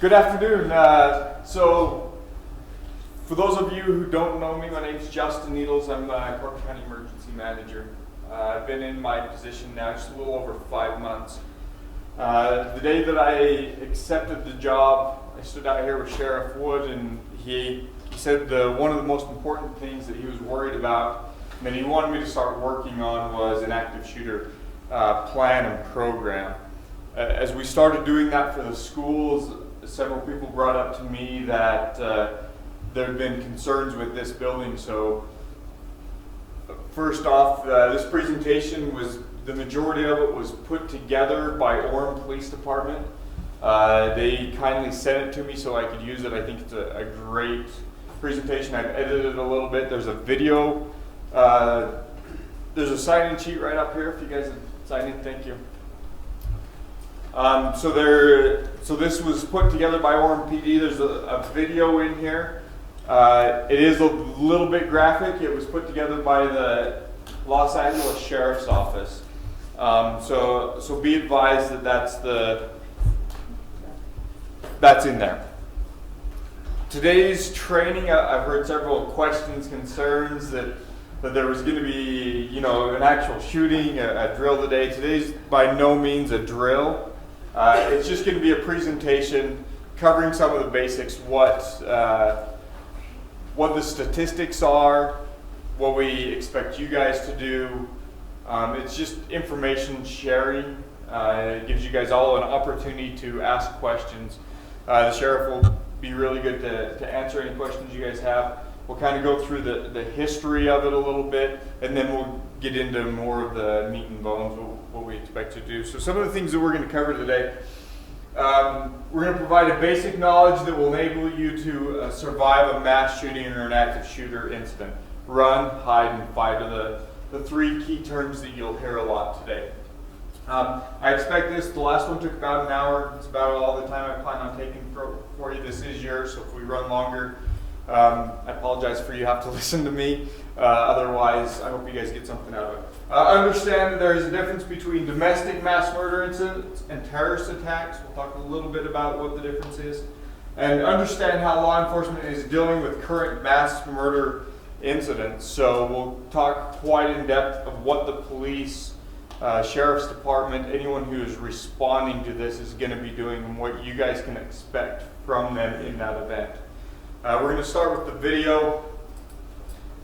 Good afternoon. So, for those of you who don't know me, my name is Justin Needles. I'm Cork County Emergency Manager. I've been in my position now just a little over 5 months. The day that I accepted the job, I stood out here with Sheriff Wood, and he said one of the most important things that he was worried about and that he wanted me to start working on was an active shooter plan and program. As we started doing that for the schools, several people brought up to me that there had been concerns with this building. So first off, this presentation the majority of it was put together by Orem Police Department. They kindly sent it to me so I could use it. I think it's a great presentation. I've edited it a little bit. There's a video. There's a sign-in sheet right up here if you guys have signed in. Thank you. So this was put together by Orem PD. There's a video in here. It is a little bit graphic. It was put together by the Los Angeles Sheriff's Office. So be advised that that's in there. Today's training, I've heard several questions, concerns that there was going to be, an actual shooting, a drill today. Today's by no means a drill. It's just going to be a presentation covering some of the basics, what the statistics are, what we expect you guys to do. It's just information sharing. It gives you guys all an opportunity to ask questions. The sheriff will be really good to answer any questions you guys have. We'll kind of go through the history of it a little bit, and then we'll get into more of the meat and bones, what we expect to do. So some of the things that we're going to cover today, we're going to provide a basic knowledge that will enable you to survive a mass shooting or an active shooter incident. Run, hide, and fight are the three key terms that you'll hear a lot today. I expect the last one took about an hour. It's about all the time I plan on taking for you. This is yours, so if we run longer, I apologize for you have to listen to me. Otherwise, I hope you guys get something out of it. Understand that there is a difference between domestic mass murder incidents and terrorist attacks. We'll talk a little bit about what the difference is. And understand how law enforcement is dealing with current mass murder incidents. So we'll talk quite in depth of what the police, sheriff's department, anyone who is responding to this is going to be doing and what you guys can expect from them in that event. We're going to start with the video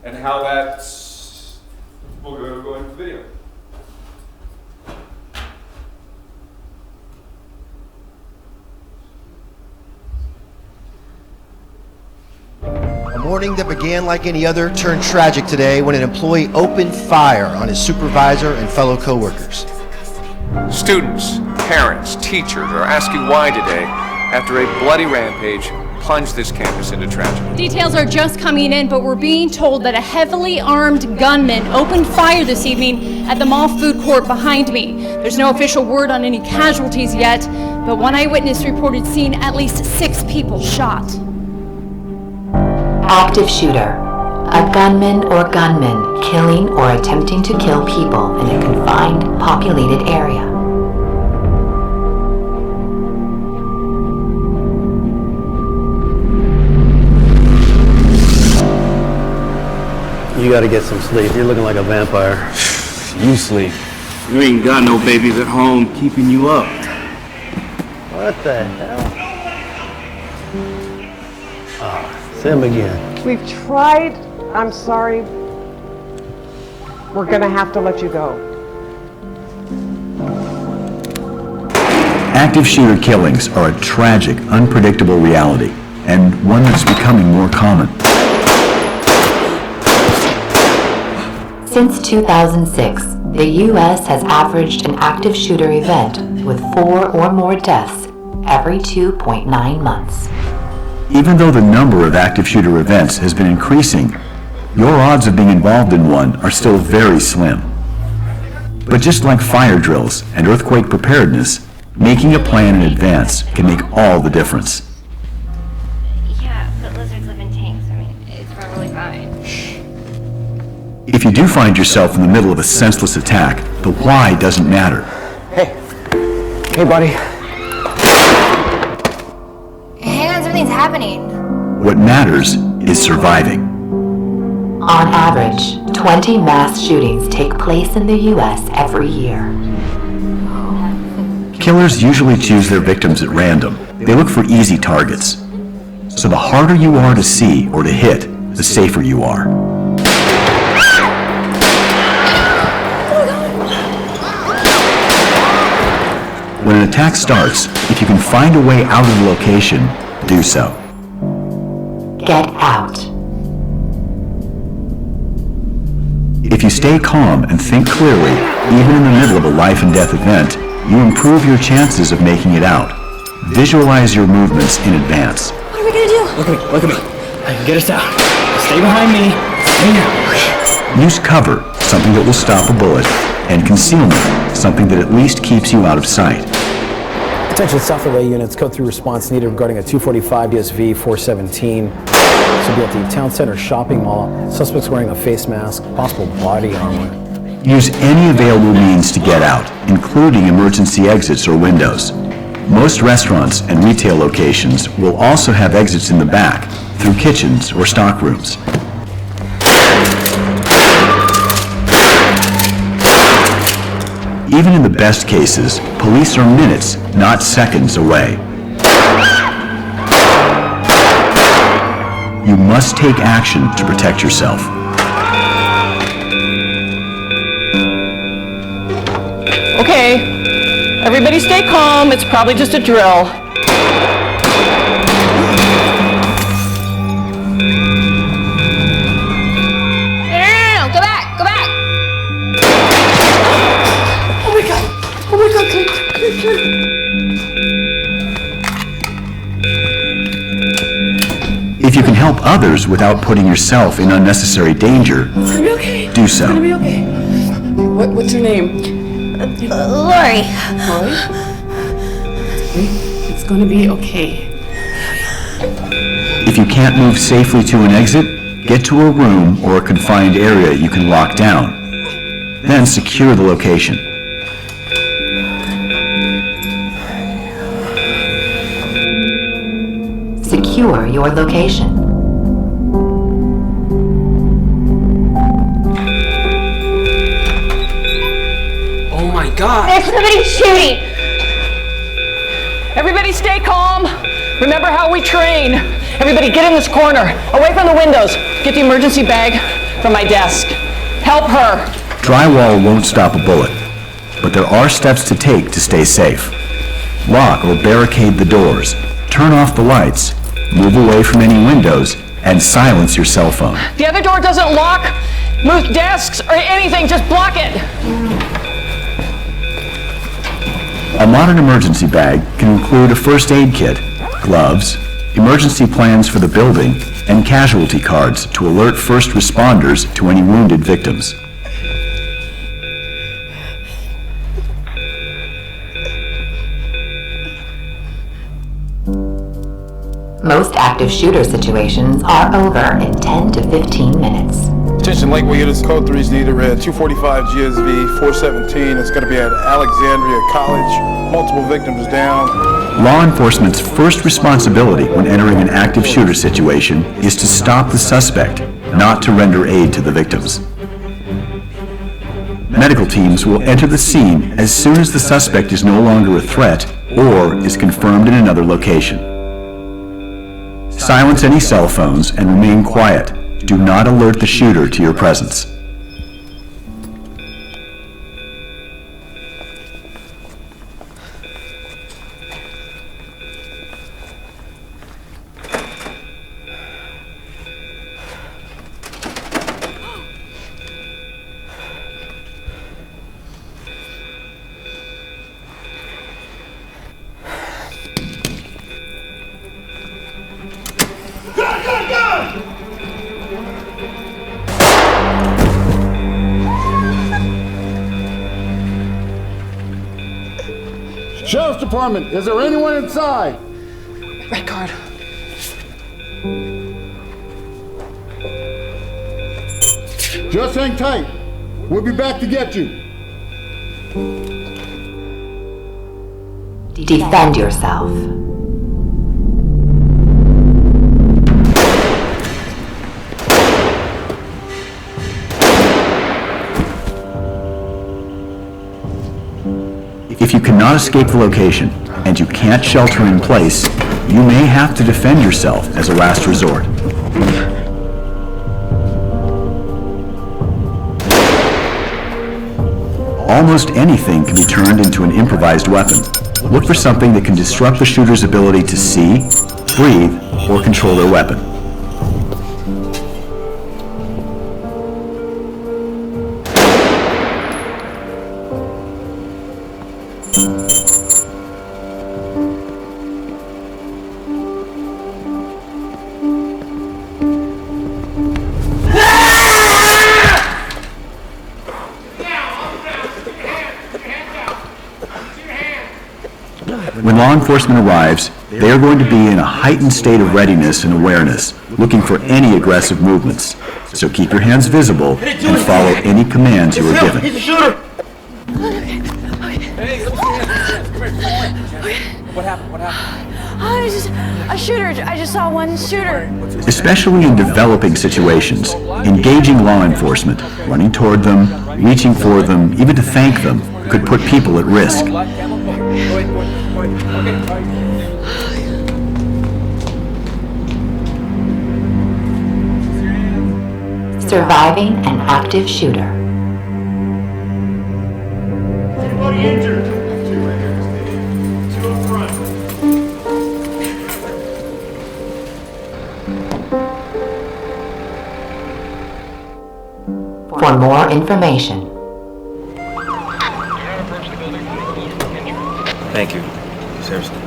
and how we'll go into the video. A morning that began like any other turned tragic today when an employee opened fire on his supervisor and fellow co-workers. Students, parents, teachers are asking why today, after a bloody rampage, plunged this campus into tragedy. Details are just coming in, but we're being told that a heavily armed gunman opened fire this evening at the mall food court behind me. There's no official word on any casualties yet, but one eyewitness reported seeing at least 6 people shot. Active shooter. A gunman or gunmen killing or attempting to kill people in a confined, populated area. You gotta get some sleep. You're looking like a vampire. You sleep. You ain't got no babies at home keeping you up. What the hell? Ah, Sam again. We've tried. I'm sorry. We're gonna have to let you go. Active shooter killings are a tragic, unpredictable reality, and one that's becoming more common. Since 2006, the U.S. has averaged an active shooter event with 4 or more deaths every 2.9 months. Even though the number of active shooter events has been increasing, your odds of being involved in one are still very slim. But just like fire drills and earthquake preparedness, making a plan in advance can make all the difference. Yeah, but lizards live in tanks. I mean, it's probably fine. If you do find yourself in the middle of a senseless attack, the why doesn't matter. Hey. Hey, buddy. happening? What matters is surviving. On average, 20 mass shootings take place in the U.S. every year. Killers usually choose their victims at random. They look for easy targets. So the harder you are to see or to hit, the safer you are. When an attack starts, if you can find a way out of the location, do so. Get out. If you stay calm and think clearly, even in the middle of a life and death event, you improve your chances of making it out. Visualize your movements in advance. What are we gonna do? Look at me. I can get us out. Stay behind me. Stay here. Use cover, something that will stop a bullet, and concealment, something that at least keeps you out of sight. Attention South LA units, code 3 response needed regarding a 245 DSV 417. This will be at the Town Center shopping mall. Suspects wearing a face mask, possible body armor. Use any available means to get out, including emergency exits or windows. Most restaurants and retail locations will also have exits in the back, through kitchens or stock rooms. Even in the best cases, police are minutes, not seconds away. You must take action to protect yourself. Okay, everybody stay calm. It's probably just a drill. No, go back, go back. Oh my god, come. If you can help others without putting yourself in unnecessary danger, It's gonna be okay. do so. It's gonna be okay. What's your name? Lori. Lori? It's gonna be okay. If you can't move safely to an exit, get to a room or a confined area you can lock down. Then secure the location. Secure your location. Oh my god. There's somebody shooting. Everybody stay calm. Remember how we train. Everybody get in this corner, away from the windows. Get the emergency bag from my desk. Help her. Drywall won't stop a bullet, but there are steps to take to stay safe. Lock or barricade the doors, turn off the lights, move away from any windows, and silence your cell phone. The other door doesn't lock. Move desks or anything, just block it. A modern emergency bag can include a first aid kit, gloves, emergency plans for the building, and casualty cards to alert first responders to any wounded victims. Most active shooter situations are over in 10 to 15 minutes. Attention Lakeway units, code 3 is needed, red 245 GSV 417. It's going to be at Alexandria College. Multiple victims down. Law enforcement's first responsibility when entering an active shooter situation is to stop the suspect, not to render aid to the victims. Medical teams will enter the scene as soon as the suspect is no longer a threat or is confirmed in another location. Silence any cell phones and remain quiet. Do not alert the shooter to your presence. Sheriff's Department, is there anyone inside? Red card. Just hang tight. We'll be back to get you. Defend yourself. cannot escape the location, and you can't shelter in place, you may have to defend yourself as a last resort. Almost anything can be turned into an improvised weapon. Look for something that can disrupt the shooter's ability to see, breathe, or control their weapon. When law enforcement arrives, they are going to be in a heightened state of readiness and awareness, looking for any aggressive movements. So keep your hands visible and follow any commands you are given. He's a shooter! What happened? What happened? Oh, it was just a shooter. I just saw one shooter. Especially in developing situations, engaging law enforcement, running toward them, reaching for them, even to thank them, could put people at risk. Surviving an active shooter. Anybody injured? Two right here, Steve. Two up front. For more information, Thank you. Seriously.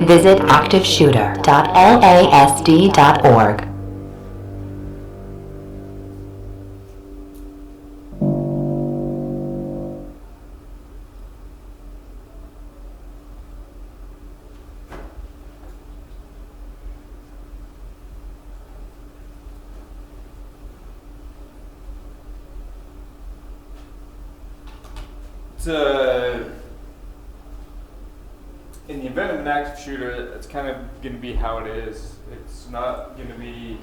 visit activeshooter.lasd.org. In the event of an active shooter, it's kind of going to be how it is. It's not going to be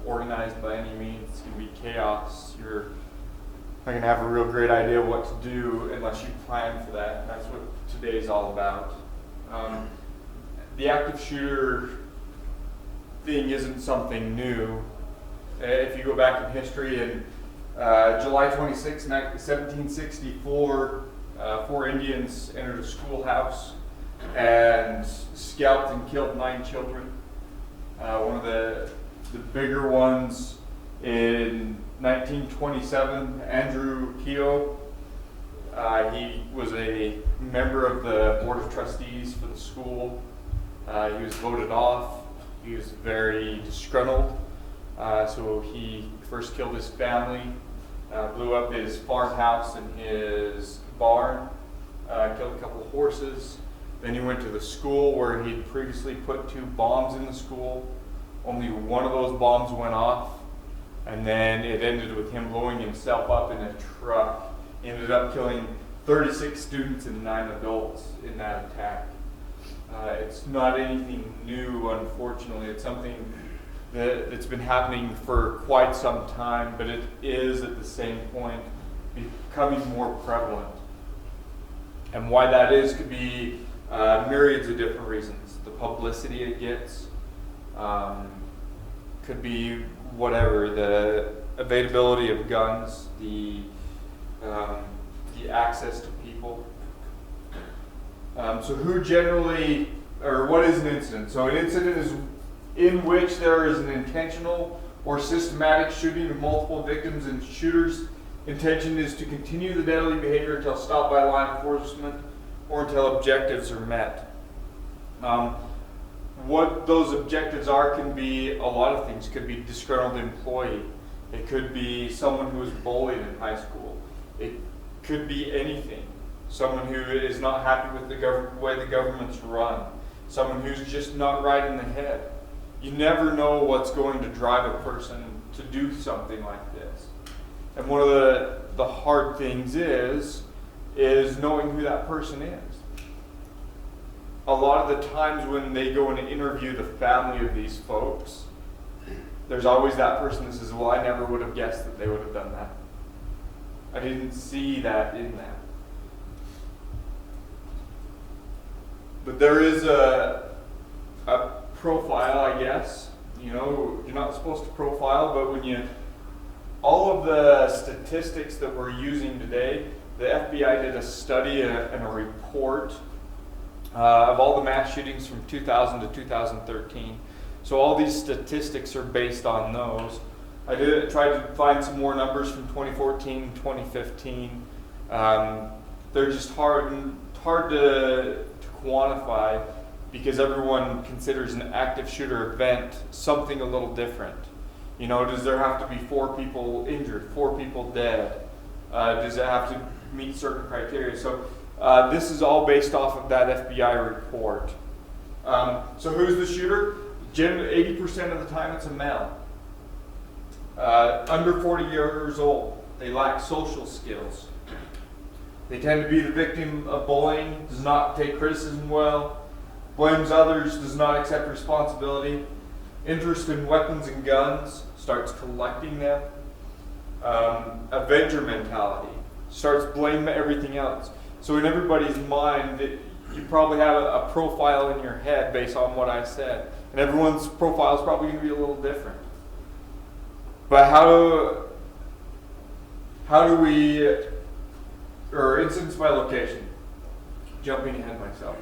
organized by any means. It's going to be chaos. You're not going to have a real great idea of what to do unless you plan for that. And that's what today's all about. The active shooter thing isn't something new. If you go back in history, in July 26, 1764, 4 Indians entered a schoolhouse and scalped and killed 9 children. One of the bigger ones in 1927, Andrew Keogh. He was a member of the Board of Trustees for the school. He was voted off. He was very disgruntled. So he first killed his family, blew up his farmhouse and his barn, killed a couple of horses. Then he went to the school where he'd previously put 2 bombs in the school. Only one of those bombs went off, and then it ended with him blowing himself up in a truck. He ended up killing 36 students and 9 adults in that attack. It's not anything new, unfortunately. It's something that's been happening for quite some time, but it is at the same point becoming more prevalent. And why that is could be myriads of different reasons. The publicity it gets, could be whatever, the availability of guns, the access to people. So who generally, or what is an incident? So an incident is in which there is an intentional or systematic shooting of multiple victims, and shooter's intention is to continue the deadly behavior until stopped by law enforcement or until objectives are met. What those objectives are can be a lot of things. It could be disgruntled employee. It could be someone who was bullied in high school. It could be anything. Someone who is not happy with the way the government's run. Someone who's just not right in the head. You never know what's going to drive a person to do something like this. And one of the hard things is knowing who that person is. A lot of the times when they go and interview the family of these folks, there's always that person that says, well, I never would have guessed that they would have done that. I didn't see that in them. But there is a profile, I guess. You know, you're not supposed to profile, but all of the statistics that we're using today, the FBI did a study and a report of all the mass shootings from 2000 to 2013. So all these statistics are based on those. I tried to find some more numbers from 2014 and 2015. They're just hard to quantify because everyone considers an active shooter event something a little different. You know, does there have to be 4 people injured, 4 people dead? Does it have to meet certain criteria? So this is all based off of that FBI report. So who's the shooter? Generally, 80% of the time it's a male. Under 40 years old. They lack social skills. They tend to be the victim of bullying, does not take criticism well, blames others, does not accept responsibility, interest in weapons and guns, starts collecting them, avenger mentality, starts blaming everything else. So in everybody's mind, you probably have a profile in your head based on what I said. And everyone's profile is probably going to be a little different. But how do we, or incidents by location, jumping ahead of myself.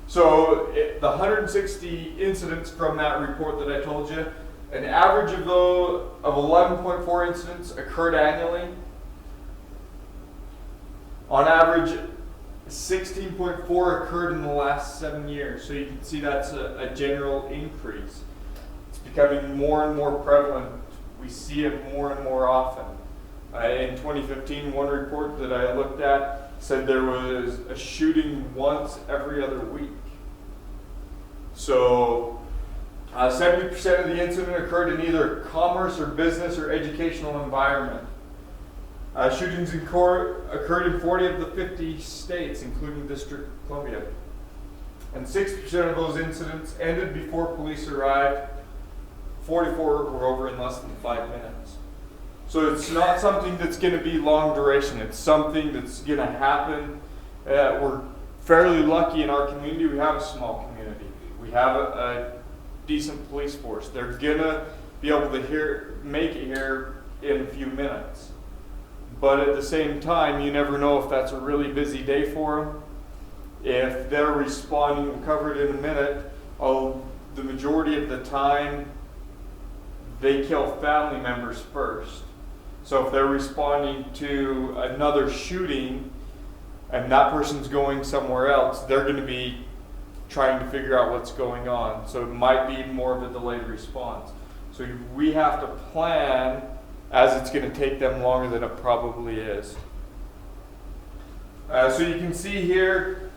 So the 160 incidents from that report that I told you, an average of 11.4 incidents occurred annually. On average, 16.4 occurred in the last 7 years. So you can see that's a general increase. It's becoming more and more prevalent. We see it more and more often. In 2015, one report that I looked at said there was a shooting once every other week. So 70% of the incident occurred in either commerce or business or educational environment. Shootings occurred in 40 of the 50 states, including the District of Columbia. And 60% of those incidents ended before police arrived. 44 were over in less than 5 minutes. So it's not something that's going to be long duration. It's something that's going to happen. We're fairly lucky in our community. We have a small community. We have a decent police force. They're going to be able to make it here in a few minutes. But at the same time, you never know if that's a really busy day for them. If they're responding, we'll cover it in a minute, the majority of the time, they kill family members first. So if they're responding to another shooting and that person's going somewhere else, they're going to be trying to figure out what's going on. So it might be more of a delayed response. So we have to plan as it's going to take them longer than it probably is. So you can see here,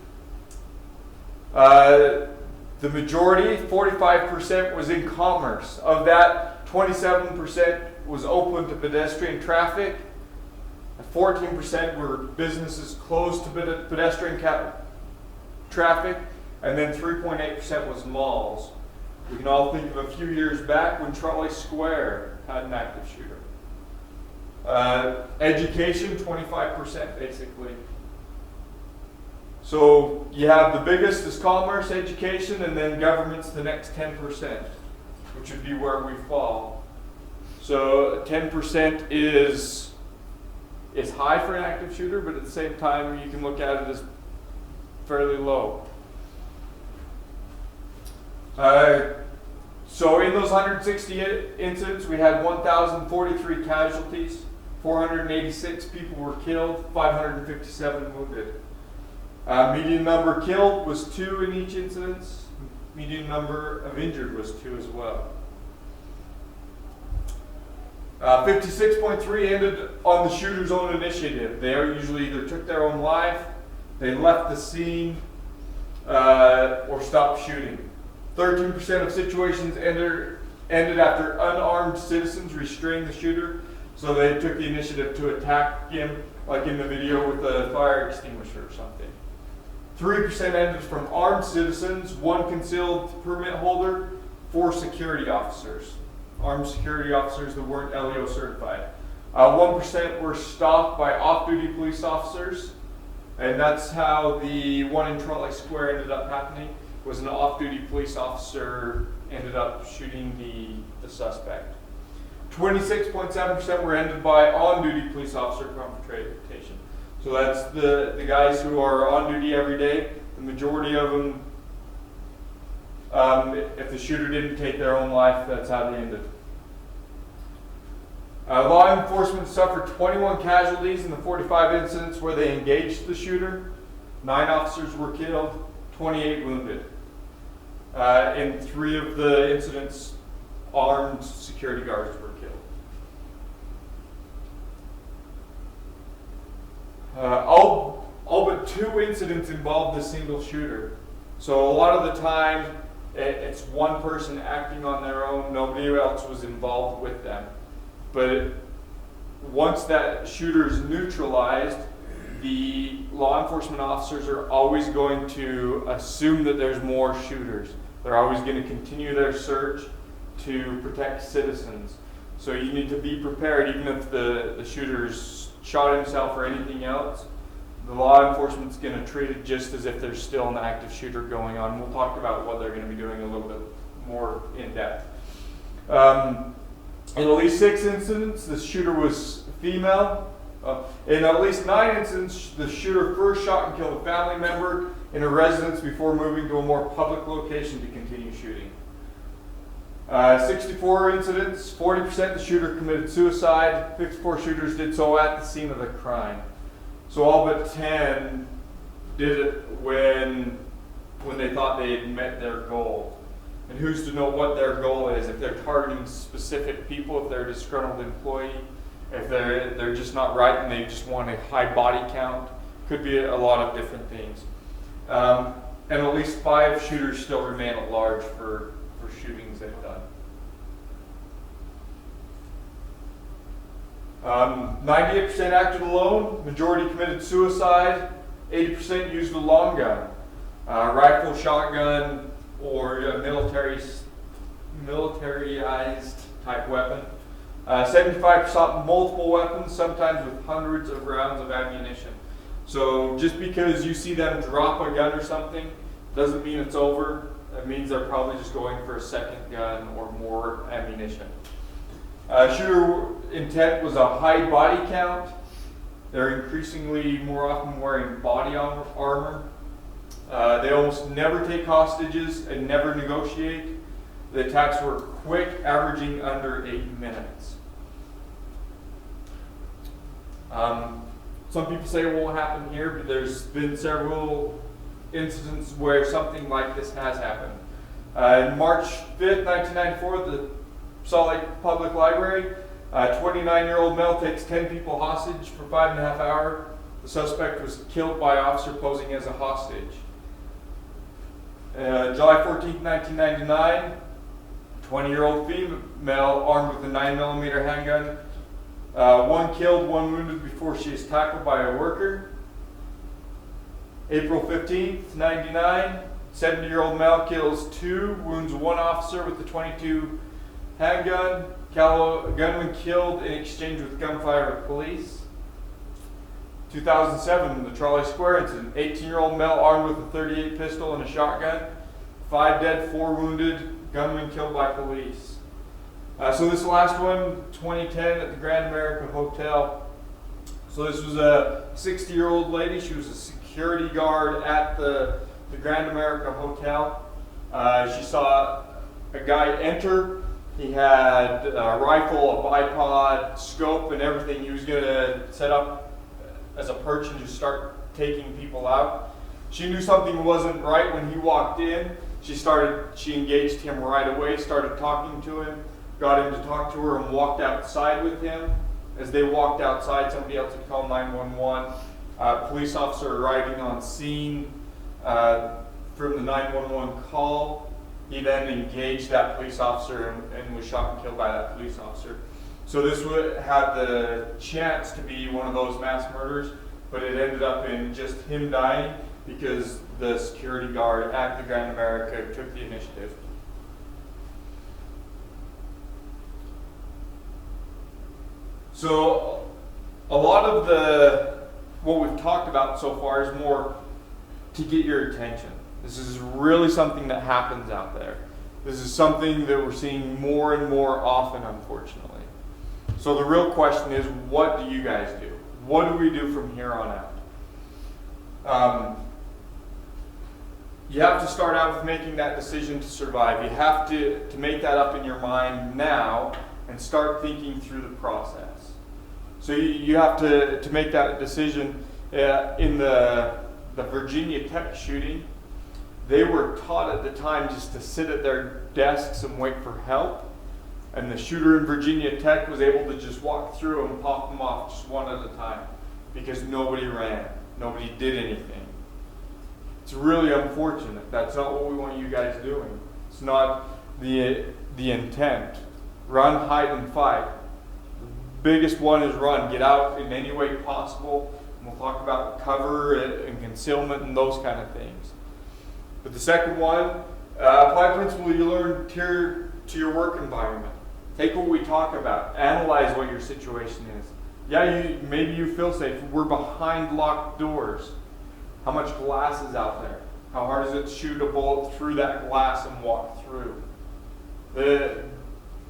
the majority, 45%, was in commerce. Of that, 27% was open to pedestrian traffic. 14% were businesses closed to pedestrian traffic. And then 3.8% was malls. We can all think of a few years back when Trolley Square had an active shooter. Education, 25% basically. So you have the biggest is commerce, education, and then government's the next 10%, which would be where we fall. So 10% is high for an active shooter, but at the same time you can look at it as fairly low. So in those 160 incidents, we had 1,043 casualties, 486 people were killed, 557 wounded. Median number killed was 2 in each incident. Median number of injured was 2 as well. 56.3 ended on the shooter's own initiative. They usually either took their own life, they left the scene, or stopped shooting. 13% of situations ended after unarmed citizens restrained the shooter, so they took the initiative to attack him, like in the video with a fire extinguisher or something. 3% ended from armed citizens, 1 concealed permit holder, 4 security officers. Armed security officers that weren't LEO certified. 1% were stopped by off-duty police officers, And that's how the one in Trolley Square ended up happening. Was an off-duty police officer ended up shooting the suspect. 26.7% were ended by on-duty police officer confrontation. So that's the guys who are on duty every day. The majority of them, if the shooter didn't take their own life, that's how they ended. Law enforcement suffered 21 casualties in the 45 incidents where they engaged the shooter. 9 officers were killed, 28 wounded. In 3 of the incidents, armed security guards were killed. All but 2 incidents involved a single shooter. So a lot of the time, it's one person acting on their own, nobody else was involved with them. But once that shooter is neutralized, the law enforcement officers are always going to assume that there's more shooters. They're always going to continue their search to protect citizens. So you need to be prepared, even if the shooter's shot himself or anything else. The law enforcement's going to treat it just as if there's still an active shooter going on. We'll talk about what they're going to be doing a little bit more in depth. In at least 6 incidents, the shooter was female. In at least 9 incidents, the shooter first shot and killed a family member in a residence before moving to a more public location to continue shooting. 64 incidents, 40% the shooter committed suicide. 54 shooters did so at the scene of the crime. So all but 10 did it when they thought they had met their goal. And who's to know what their goal is? If they're targeting specific people, if they're a disgruntled employee, if they're just not right and they just want a high body count, could be a lot of different things. And at least 5 shooters still remain at large for shootings they've done. 98% acted alone, majority committed suicide, 80% used a long gun, rifle, shotgun, or a militarized type weapon. 75% sought multiple weapons, sometimes with hundreds of rounds of ammunition. So just because you see them drop a gun or something doesn't mean it's over. It means they're probably just going for a second gun or more ammunition. Shooter intent was a high body count. They're increasingly more often wearing body armor. They almost never take hostages and never negotiate. The attacks were quick, averaging under 8 minutes. Some people say it won't happen here, but there's been several incidents where something like this has happened. In March 5th, 1994, the Salt Lake Public Library, a 29-year-old male takes 10 people hostage for 5.5 hours. The suspect was killed by an officer posing as a hostage. July 14th, 1999, 20-year-old female armed with a 9mm handgun. 1 killed, 1 wounded before she is tackled by a worker. April 15th, 99, 70-year-old male kills 2, wounds 1 officer with a .22 handgun. Gunman killed in exchange with gunfire with police. 2007, the Trolley Square incident. 18-year-old male armed with a .38 pistol and a shotgun. 5 dead, 4 wounded. Gunman killed by police. So this last one, 2010 at the Grand America Hotel. So this was a 60-year-old lady. She was a security guard at the Grand America Hotel. She saw a guy enter. He had a rifle, a bipod, scope, and everything. He was going to set up as a perch and just start taking people out. She knew something wasn't right when he walked in. She engaged him right away, started talking to him, got him to talk to her, and walked outside with him. As they walked outside, somebody else had called 911. Police officer arriving on scene from the 911 call. He then engaged that police officer and was shot and killed by that police officer. So this had the chance to be one of those mass murders, but it ended up in just him dying because the security guard at the Grand America took the initiative. So a lot of the what we've talked about so far is more to get your attention. This is really something that happens out there. This is something that we're seeing more and more often, unfortunately. So the real question is, what do you guys do? What do we do from here on out? You have to start out with making that decision to survive. You have to make that up in your mind now and start thinking through the process. So you have to make that decision. In the Virginia Tech shooting, they were taught at the time just to sit at their desks and wait for help. And the shooter in Virginia Tech was able to just walk through and pop them off just one at a time because nobody ran, nobody did anything. It's really unfortunate. That's not what we want you guys doing. It's not the intent. Run, hide, and fight. The biggest one is run. Get out in any way possible. And we'll talk about cover and concealment and those kind of things. But the second one, apply principle you learn to your work environment. Take what we talk about. Analyze what your situation is. Yeah, maybe you feel safe. We're behind locked doors. How much glass is out there? How hard is it to shoot a bullet through that glass and walk through? They're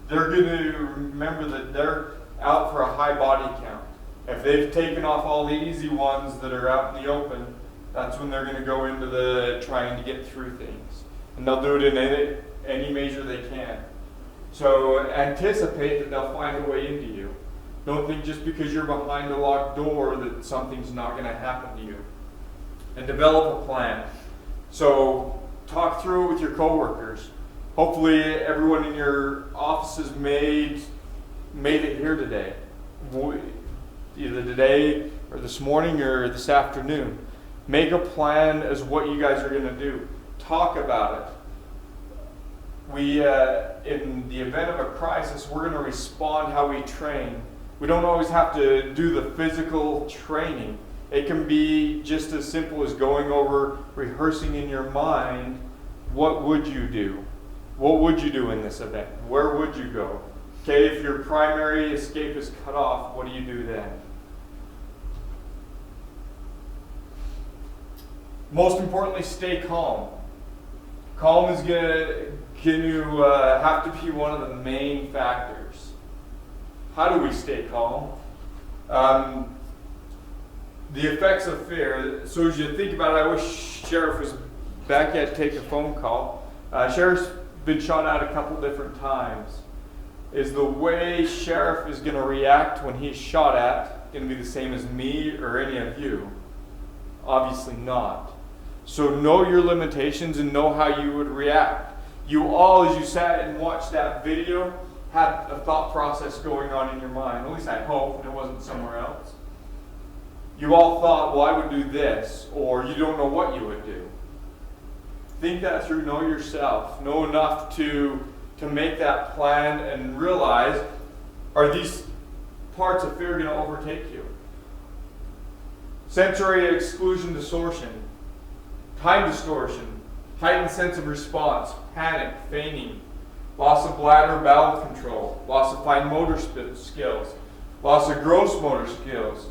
going to remember that they're out for a high body count. If they've taken off all the easy ones that are out in the open, that's when they're going to go into the trying to get through things. And they'll do it in any measure they can. So anticipate that they'll find a way into you. Don't think just because you're behind a locked door that something's not going to happen to you. And develop a plan. So talk through it with your coworkers. Hopefully everyone in your offices made it here today. Either today or this morning or this afternoon. Make a plan as what you guys are going to do. Talk about it. We, in the event of a crisis, we're going to respond how we train. We don't always have to do the physical training. It can be just as simple as going over, rehearsing in your mind, what would you do? What would you do in this event? Where would you go? Okay, if your primary escape is cut off, what do you do then? Most importantly, stay calm. Calm is going to have to be one of the main factors. How do we stay calm? The effects of fear. So as you think about it, I wish Sheriff was back yet to take a phone call. Sheriff's been shot at a couple different times. Is the way Sheriff is going to react when he's shot at going to be the same as me or any of you? Obviously not. So know your limitations and know how you would react. You all, as you sat and watched that video, had a thought process going on in your mind. At least I hope it wasn't somewhere else. You all thought, well, I would do this, or you don't know what you would do. Think that through, know yourself. Know enough to make that plan and realize, are these parts of fear going to overtake you? Sensory exclusion distortion, time distortion, heightened sense of response, panic, fainting, loss of bladder bowel control, loss of fine motor skills, loss of gross motor skills,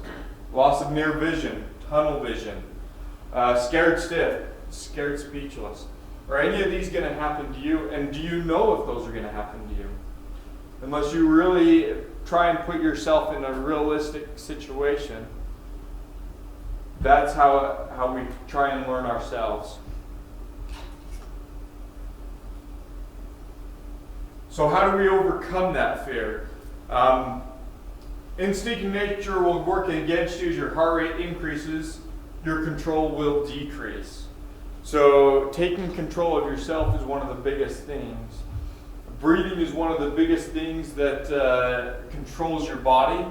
loss of near vision, tunnel vision, scared stiff, scared speechless. Are any of these going to happen to you? And do you know if those are going to happen to you? Unless you really try and put yourself in a realistic situation, that's how we try and learn ourselves. So how do we overcome that fear? Instinctive nature will work against you as your heart rate increases, your control will decrease. So taking control of yourself is one of the biggest things. Breathing is one of the biggest things that controls your body.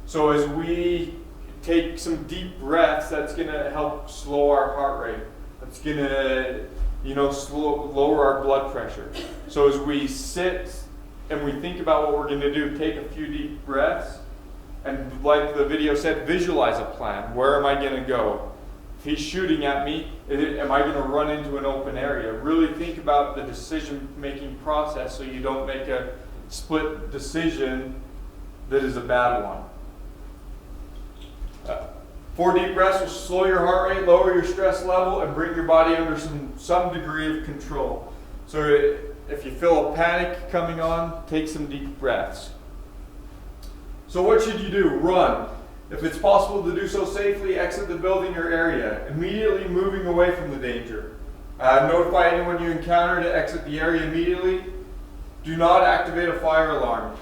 So as we take some deep breaths, that's going to help slow our heart rate. That's going to, lower our blood pressure. So as we sit and we think about what we're going to do, take a few deep breaths, and like the video said, visualize a plan. Where am I going to go? If he's shooting at me, am I going to run into an open area? Really think about the decision-making process so you don't make a split decision that is a bad one. 4 deep breaths will slow your heart rate, lower your stress level, and bring your body under some degree of control. So if you feel a panic coming on, take some deep breaths. So what should you do? Run. If it's possible to do so safely, exit the building or area, immediately moving away from the danger. Notify anyone you encounter to exit the area immediately. Do not activate a fire alarm.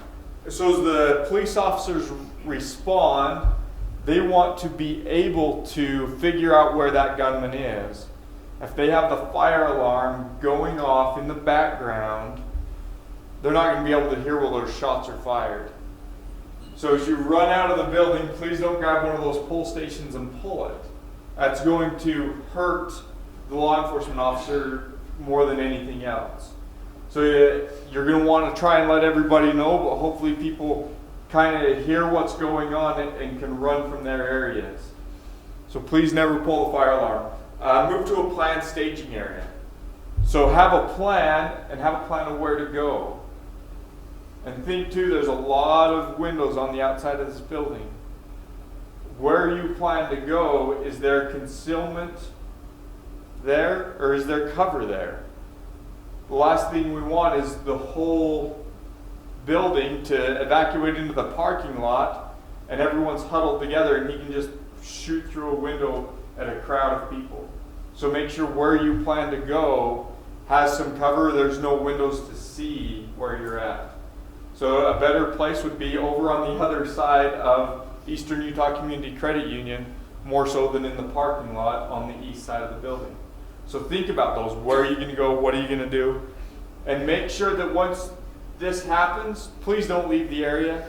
So as the police officers respond, they want to be able to figure out where that gunman is. If they have the fire alarm going off in the background, they're not going to be able to hear where those shots are fired. So as you run out of the building, please don't grab one of those pull stations and pull it. That's going to hurt the law enforcement officer more than anything else. So you're going to want to try and let everybody know, but hopefully people kind of hear what's going on and can run from their areas. So please never pull the fire alarm. Move to a planned staging area. So have a plan and have a plan of where to go. And think too, there's a lot of windows on the outside of this building. Where you plan to go, is there concealment there or is there cover there? The last thing we want is the whole building to evacuate into the parking lot and everyone's huddled together and he can just shoot through a window at a crowd of people. So make sure where you plan to go has some cover. There's no windows to see where you're at. So a better place would be over on the other side of Eastern Utah Community Credit Union, more so than in the parking lot on the east side of the building. So think about those. Where are you going to go? What are you going to do? And make sure that once this happens, please don't leave the area.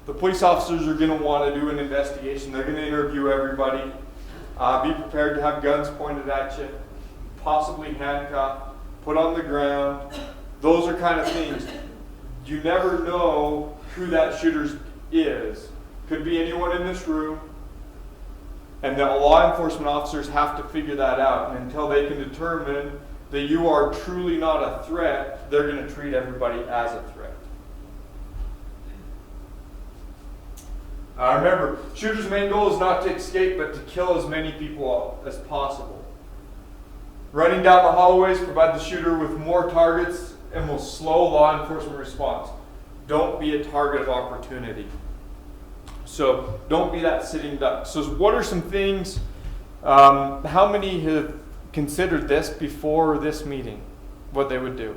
The police officers are going to want to do an investigation. They're going to interview everybody. Be prepared to have guns pointed at you, possibly handcuffed, put on the ground. Those are kind of things. You never know who that shooter is. Could be anyone in this room. And the law enforcement officers have to figure that out. And until they can determine that you are truly not a threat, they're going to treat everybody as a threat. Remember, shooter's main goal is not to escape, but to kill as many people as possible. Running down the hallways provide the shooter with more targets and will slow law enforcement response. Don't be a target of opportunity. So don't be that sitting duck. So what are some things, how many have considered this before this meeting, what they would do?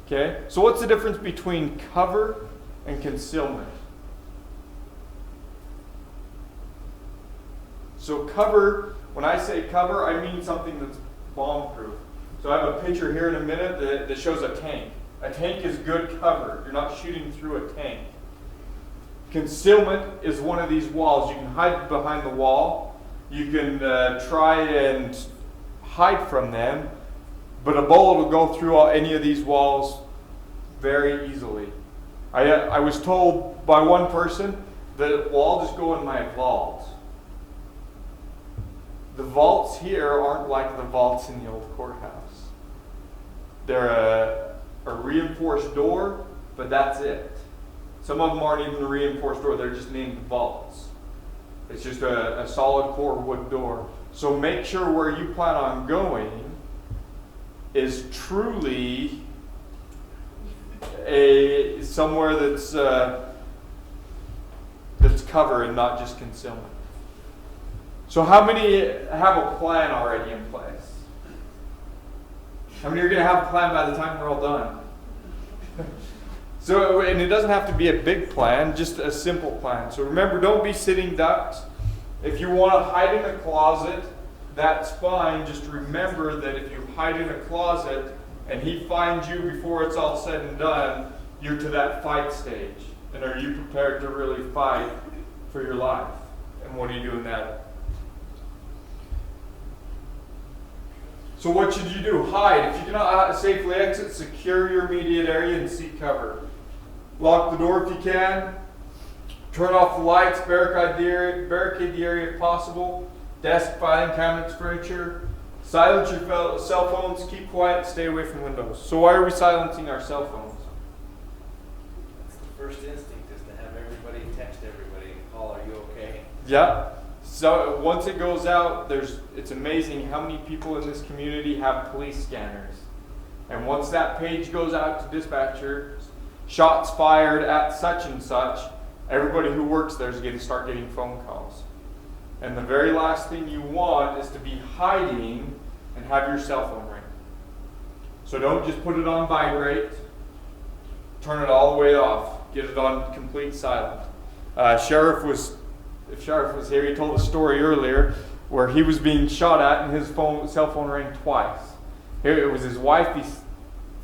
Okay, so what's the difference between cover and concealment? So cover, when I say cover, I mean something that's bomb-proof. So I have a picture here in a minute that shows a tank. A tank is good cover. You're not shooting through a tank. Concealment is one of these walls. You can hide behind the wall. You can try and hide from them, but a bullet will go through any of these walls very easily. I was told by one person that, well, I'll just go in my vault. The vaults here aren't like the vaults in the old courthouse. They're a reinforced door, but that's it. Some of them aren't even a reinforced door, they're just named vaults. It's just a solid core wood door. So make sure where you plan on going is truly somewhere that's cover and not just concealment. So how many have a plan already in place? How many are going to have a plan by the time we're all done? So, and it doesn't have to be a big plan, just a simple plan. So remember, don't be sitting ducks. If you want to hide in a closet, that's fine. Just remember that if you hide in a closet and he finds you before it's all said and done, you're to that fight stage. And are you prepared to really fight for your life? And what do you do in that? So what should you do? Hide. If you cannot safely exit, secure your immediate area and seek cover. Lock the door if you can. Turn off the lights, barricade the area if possible. Desk, filing cabinets, furniture. Silence your cell phones, keep quiet, stay away from windows. So why are we silencing our cell phones? That's the first instinct, is to have everybody text everybody and call, are you okay? Yeah. So once it goes out, it's amazing how many people in this community have police scanners. And once that page goes out to dispatchers, shots fired at such and such, everybody who works there is going to start getting phone calls. And the very last thing you want is to be hiding and have your cell phone ring. So don't just put it on vibrate. Turn it all the way off. Get it on complete silent. If Sheriff was here, he told a story earlier where he was being shot at and his cell phone rang twice. It was his wife.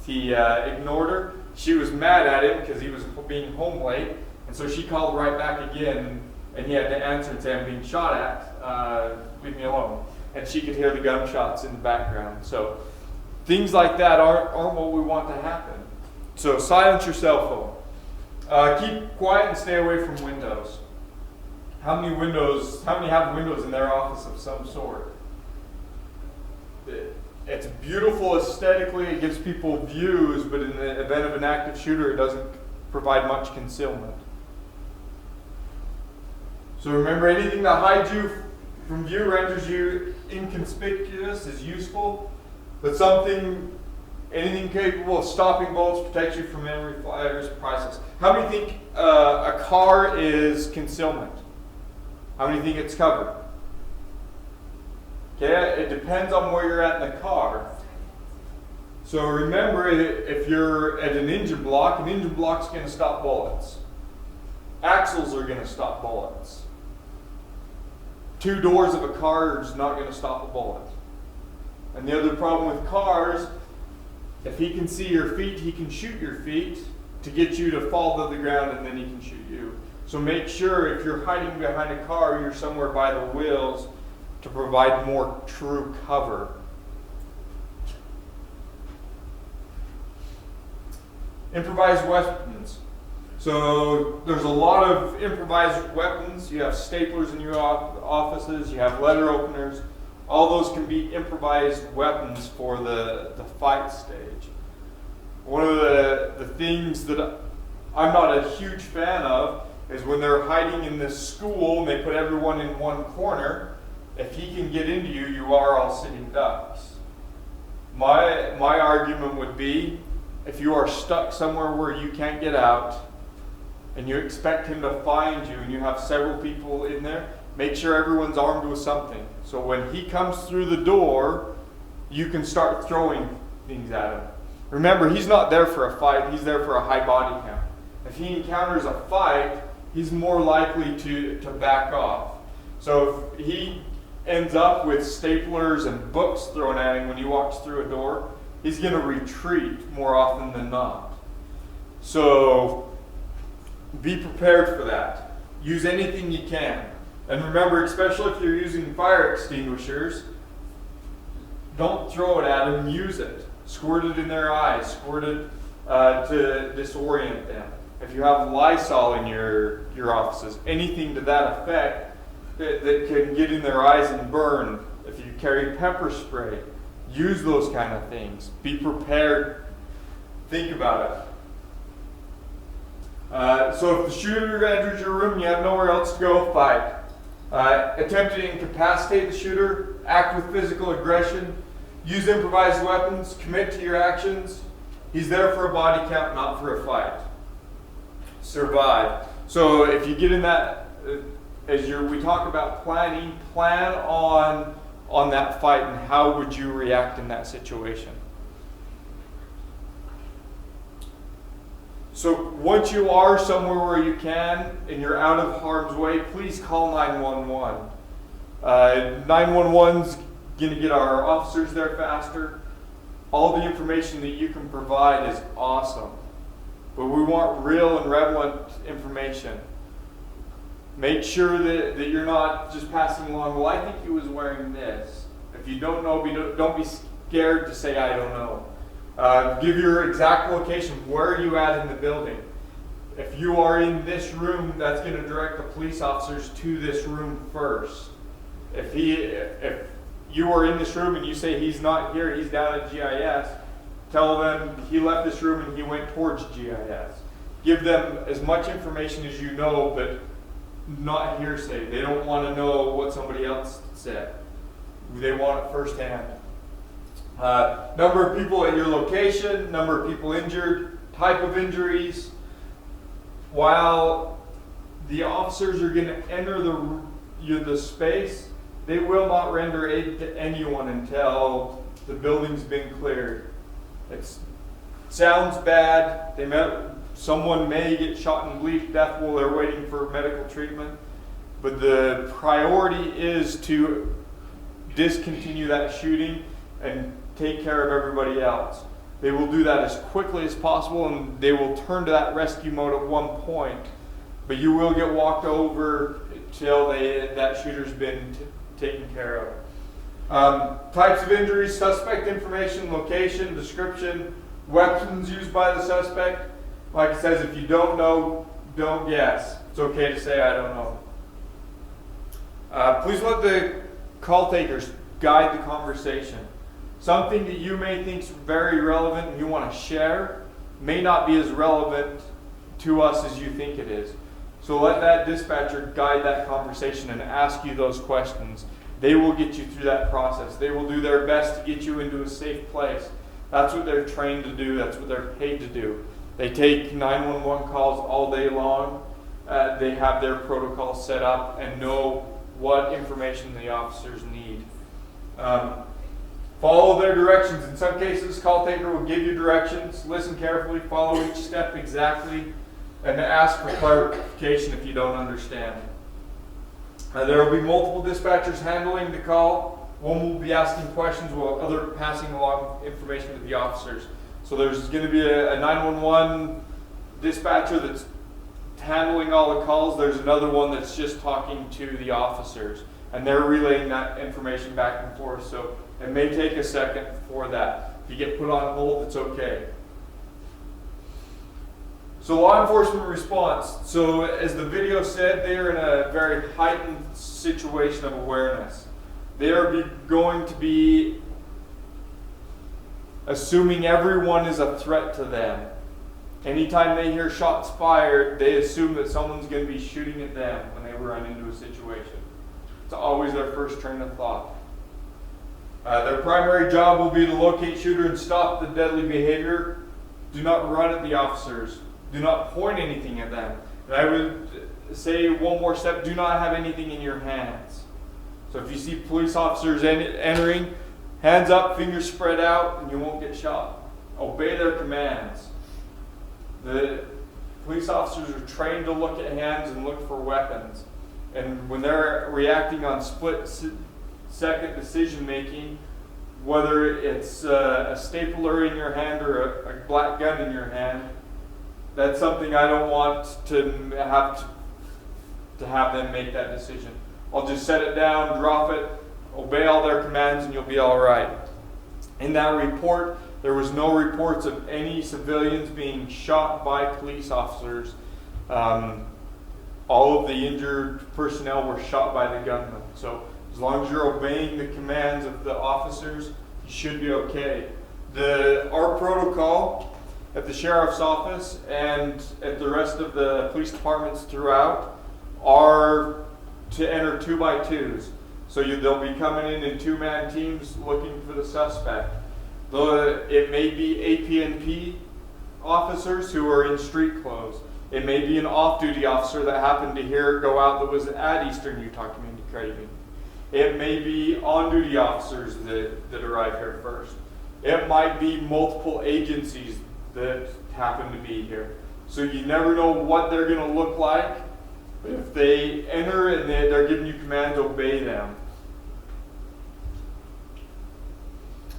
He ignored her. She was mad at him because he was being home late, and so she called right back again, and he had to answer and say, "I'm being shot at. Leave me alone." And she could hear the gunshots in the background. So things like that aren't what we want to happen. So silence your cell phone. Keep quiet and stay away from windows. How many have windows in their office of some sort? It's beautiful aesthetically, it gives people views, but in the event of an active shooter, it doesn't provide much concealment. So remember, anything that hides you from view, renders you inconspicuous, is useful, but anything capable of stopping bullets protects you from enemy fighters, priceless. How many think a car is concealment? How many think it's covered? Okay, it depends on where you're at in the car. So remember, if you're at an engine block's going to stop bullets. Axles are going to stop bullets. 2 doors of a car is not going to stop a bullet. And the other problem with cars, if he can see your feet, he can shoot your feet to get you to fall to the ground, and then he can shoot you. So make sure if you're hiding behind a car, you're somewhere by the wheels to provide more true cover. Improvised weapons. So there's a lot of improvised weapons. You have staplers in your offices, you have letter openers. All those can be improvised weapons for the fight stage. One of the things that I'm not a huge fan of is when they're hiding in this school and they put everyone in one corner. If he can get into you, you are all sitting ducks. My argument would be, if you are stuck somewhere where you can't get out, and you expect him to find you, and you have several people in there, make sure everyone's armed with something. So when he comes through the door, you can start throwing things at him. Remember, he's not there for a fight, he's there for a high body count. If he encounters a fight, he's more likely to back off. So if he ends up with staplers and books thrown at him when he walks through a door, he's going to retreat more often than not. So be prepared for that. Use anything you can. And remember, especially if you're using fire extinguishers, don't throw it at them, use it. Squirt it in their eyes, squirt it to disorient them. If you have Lysol in your offices, anything to that effect that can get in their eyes and burn. If you carry pepper spray, use those kind of things. Be prepared. Think about it. So if the shooter enters your room and you have nowhere else to go, fight. Attempt to incapacitate the shooter, act with physical aggression, use improvised weapons, commit to your actions. He's there for a body count, not for a fight. Survive. So if you get in that, we talk about planning, plan on that fight and how would you react in that situation. So once you are somewhere where you can and you're out of harm's way, please call 911. 911's going to get our officers there faster. All the information that you can provide is awesome. But we want real and relevant information. Make sure that you're not just passing along, well, I think he was wearing this. If you don't know, don't be scared to say, I don't know. Give your exact location. Where are you at in the building? If you are in this room, that's going to direct the police officers to this room first. If you are in this room and you say he's not here, he's down at GIS, tell them he left this room and he went towards GIS. Give them as much information as you know, but not hearsay. They don't want to know what somebody else said. They want it firsthand. Number of people at your location, number of people injured, type of injuries. While the officers are going to enter the space, they will not render aid to anyone until the building's been cleared. It sounds bad. Someone may get shot and bleed to death while they're waiting for medical treatment, but the priority is to discontinue that shooting and take care of everybody else. They will do that as quickly as possible, and they will turn to that rescue mode at one point, but you will get walked over till that shooter's been taken care of. Types of injuries, suspect information, location, description, weapons used by the suspect. Like it says, if you don't know, don't guess. It's okay to say I don't know. Please let the call takers guide the conversation. Something that you may think is very relevant and you want to share may not be as relevant to us as you think it is. So let that dispatcher guide that conversation and ask you those questions. They will get you through that process. They will do their best to get you into a safe place. That's what they're trained to do. That's what they're paid to do. They take 911 calls all day long. They have their protocols set up and know what information the officers need. Follow their directions. In some cases, call taker will give you directions. Listen carefully, follow each step exactly, and ask for clarification if you don't understand. There will be multiple dispatchers handling the call. One will be asking questions while other passing along information to the officers. So there's going to be a 911 dispatcher that's handling all the calls. There's another one that's just talking to the officers, and they're relaying that information back and forth. So it may take a second for that. If you get put on hold, it's okay. So law enforcement response. So as the video said, they are in a very heightened situation of awareness. They are going to be assuming everyone is a threat to them. Anytime they hear shots fired, they assume that someone's going to be shooting at them when they run into a situation. It's always their first train of thought. Their primary job will be to locate shooter and stop the deadly behavior. Do not run at the officers. Do not point anything at them. And I would say one more step, do not have anything in your hands. So if you see police officers entering, hands up, fingers spread out, and you won't get shot. Obey their commands. The police officers are trained to look at hands and look for weapons. And when they're reacting on split-second decision-making, whether it's a stapler in your hand or a black gun in your hand, that's something I don't want to have them make that decision. I'll just set it down, drop it, obey all their commands, and you'll be all right. In that report, there was no reports of any civilians being shot by police officers. All of the injured personnel were shot by the gunman. So as long as you're obeying the commands of the officers, you should be okay. Our protocol at the sheriff's office and at the rest of the police departments throughout are to enter 2x2s. So they'll be coming in 2-man teams looking for the suspect. It may be APNP officers who are in street clothes. It may be an off-duty officer that happened to hear it go out that was at Eastern Utah Community Craving. It may be on-duty officers that arrive here first. It might be multiple agencies that happen to be here. So you never know what they're going to look like. But if they enter and they're giving you commands, obey them.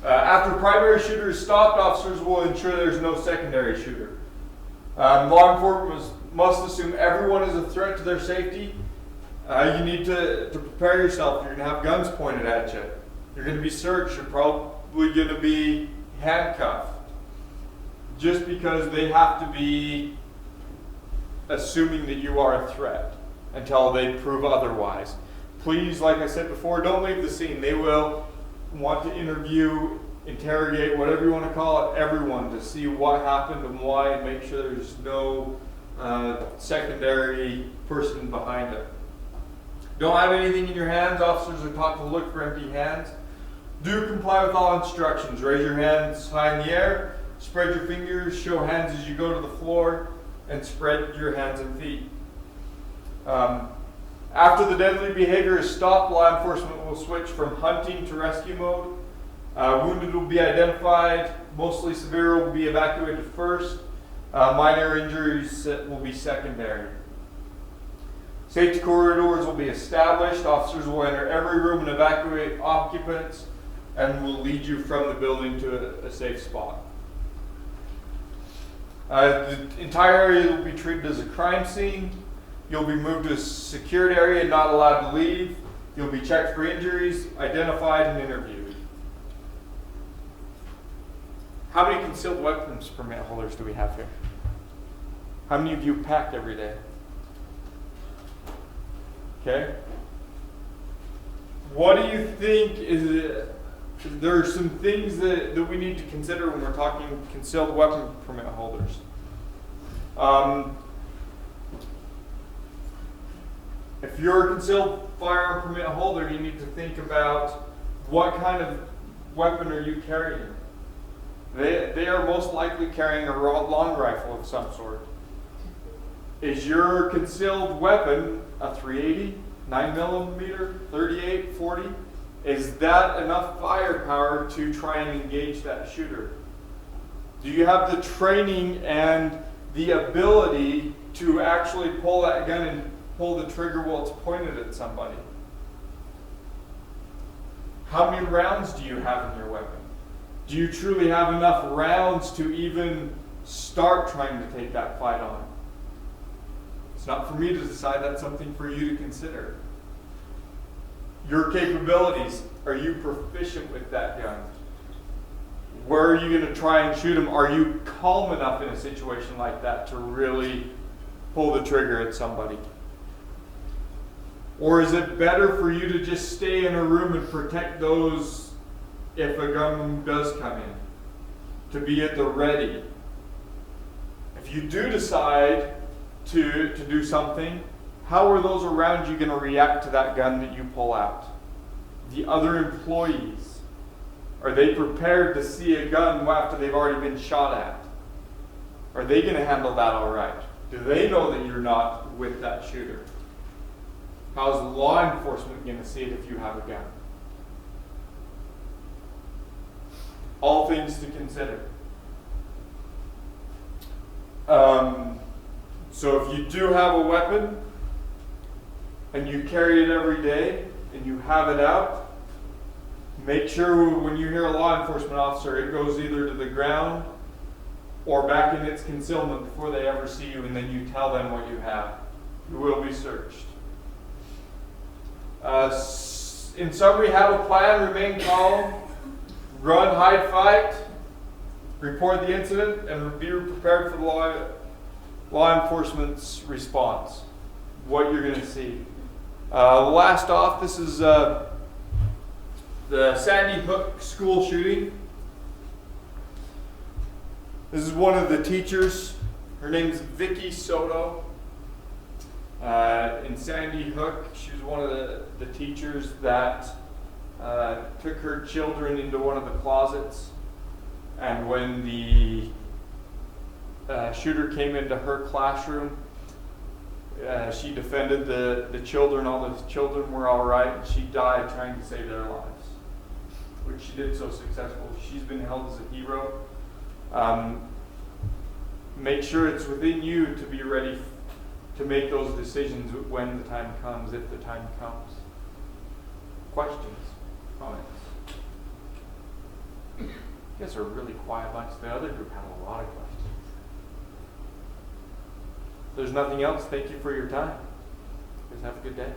After primary shooter is stopped, officers will ensure there's no secondary shooter. Law enforcement must assume everyone is a threat to their safety. You need to prepare yourself. You're going to have guns pointed at you. You're going to be searched. You're probably going to be handcuffed. Just because they have to be assuming that you are a threat until they prove otherwise. Please, like I said before, don't leave the scene. They will want to interview, interrogate, whatever you want to call it, everyone to see what happened and why, and make sure there's no secondary person behind it. Don't have anything in your hands. Officers are taught to look for empty hands. Do comply with all instructions. Raise your hands high in the air. Spread your fingers. Show hands as you go to the floor. And spread your hands and feet. After the deadly behavior is stopped, law enforcement will switch from hunting to rescue mode. Wounded will be identified. Mostly severe will be evacuated first. Minor injuries will be secondary. Safety corridors will be established. Officers will enter every room and evacuate occupants and will lead you from the building to a safe spot. The entire area will be treated as a crime scene. You'll be moved to a secured area and not allowed to leave. You'll be checked for injuries, identified, and interviewed. How many concealed weapons permit holders do we have here? How many of you pack every day? Okay. What do you think there are some things that we need to consider when we're talking concealed weapon permit holders. If you're a concealed firearm permit holder, you need to think about what kind of weapon are you carrying. They are most likely carrying a long rifle of some sort. Is your concealed weapon a 380, 9mm, 38, 40? Is that enough firepower to try and engage that shooter? Do you have the training and the ability to actually pull that gun and pull the trigger while it's pointed at somebody? How many rounds do you have in your weapon? Do you truly have enough rounds to even start trying to take that fight on? It's not for me to decide, that's something for you to consider. Your capabilities, are you proficient with that gun? Where are you going to try and shoot them? Are you calm enough in a situation like that to really pull the trigger at somebody? Or is it better for you to just stay in a room and protect those if a gun does come in? To be at the ready. If you do decide to do something, how are those around you going to react to that gun that you pull out? The other employees, are they prepared to see a gun after they've already been shot at? Are they going to handle that all right? Do they know that you're not with that shooter? How's law enforcement going to see it if you have a gun? All things to consider. So if you do have a weapon and you carry it every day and you have it out, make sure when you hear a law enforcement officer, it goes either to the ground or back in its concealment before they ever see you, and then you tell them what you have. You will be searched. In summary, have a plan, remain calm, run, hide, fight, report the incident, and be prepared for the law enforcement's response. What you're going to see. Last off, this is the Sandy Hook school shooting. This is one of the teachers. Her name's Vicky Soto. In Sandy Hook, she was one of the teachers that took her children into one of the closets. And when the shooter came into her classroom, she defended the children. All the children were all right. And she died trying to save their lives, which she did so successfully. She's been held as a hero. Make sure it's within you to be ready to make those decisions when the time comes, if the time comes. Questions? Comments? You guys are a really quiet bunch. The other group had a lot of questions. If there's nothing else, thank you for your time. You guys have a good day.